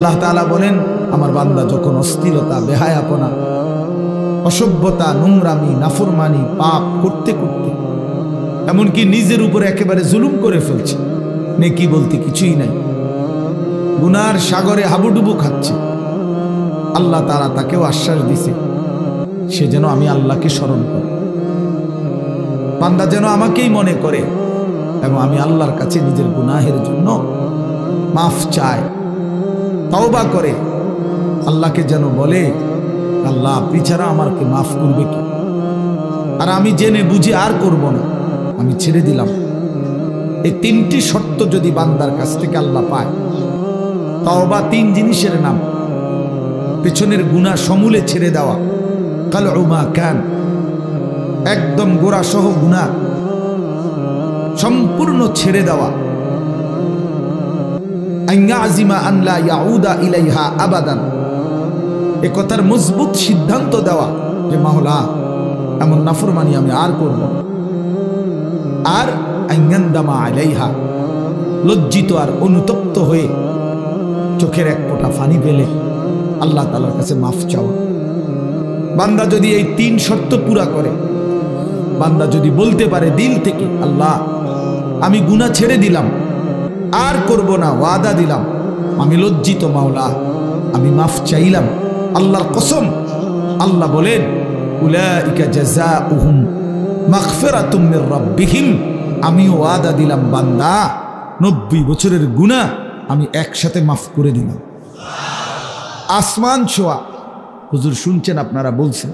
আল্লাহ তাআলা বলেন, আমার বান্দা যখন অস্থিরতা, বেহায়াপনা, অসভ্যতা, নোংরামি, নাফরমানি, পাপ করতে করতে এমনকি নিজের উপরে একেবারে জুলুম করে ফেলছে, নেকি বলতে কিছুই নাই, গুনার সাগরে হাবুডুবু খাচ্ছে, আল্লাহ তাআলা তাকেও আশ্বাস দিছে সে যেন আমি আল্লাহকে স্মরণ করে, বান্দা যেন আমাকেই মনে করে এবং আমি আল্লাহর কাছে নিজের গুনাহের জন্য মাফ চায়, তওবা করে, আল্লাহকে যেন বলে আল্লাহ আপনি ছাড়া আমাকে মাফ করবে কি, আর আমি জেনে বুঝে আর করব না, আমি ছেড়ে দিলাম। এই তিনটি শর্ত যদি বান্দার কাছ থেকে আল্লাহ পায়, তওবা তিন জিনিসের নাম, পেছনের গুনাহ সমূলে ছেড়ে দেওয়া, কালউমা কান, একদম গোড়া সহ গুনাহ সম্পূর্ণ ছেড়ে দেওয়া, আবাদান, এ কথার মজবুত সিদ্ধান্ত দেওয়া যে মাওলা এমন নাফরমানি আমি আর করব না, আর আইয়ান্দামা আলাইহা, লজ্জিত আর অনুতপ্ত হয়ে চোখের এক ফোঁটা পানি ফেলে আল্লাহ তাআলার কাছে মাফ চাওয়া। বান্দা যদি এই তিন শর্ত পুরা করে, বান্দা যদি বলতে পারে দিল থেকে আল্লাহ আমি গুনাহ ছেড়ে দিলাম, আর করব না, ওয়াদা দিলাম, আমি লজ্জিত মাওলা, আমি মাফ চাইলাম, আল্লাহর কসম, আল্লাহ বলেন উলাইকা জাযাউহুম মাগফিরাতুম মির রাব্বিহিম, আমি ওয়াদা দিলাম বান্দা 90 বছরের গুনাহ আমি একসাথে মাফ করে দিলাম। আসমান ছোঁয়া, হুজুর শুনছেন, আপনারা বলছেন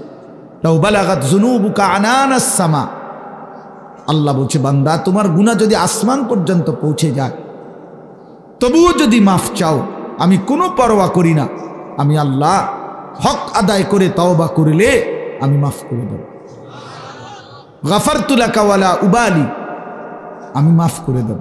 লাউ বালাগাত যুনুবুকা আনানাস সামা, আল্লাহ বলছে বান্দা তোমার গুনাহ যদি আসমান পর্যন্ত পৌঁছে যায়, তবুও যদি মাফ চাও আমি কোনো পরোয়া করি না, আমি আল্লাহ হক আদায় করে তওবা করিলে আমি মাফ করে দেব। গাফারতু লাকা ওয়ালা উবালি, আমি মাফ করে দেব।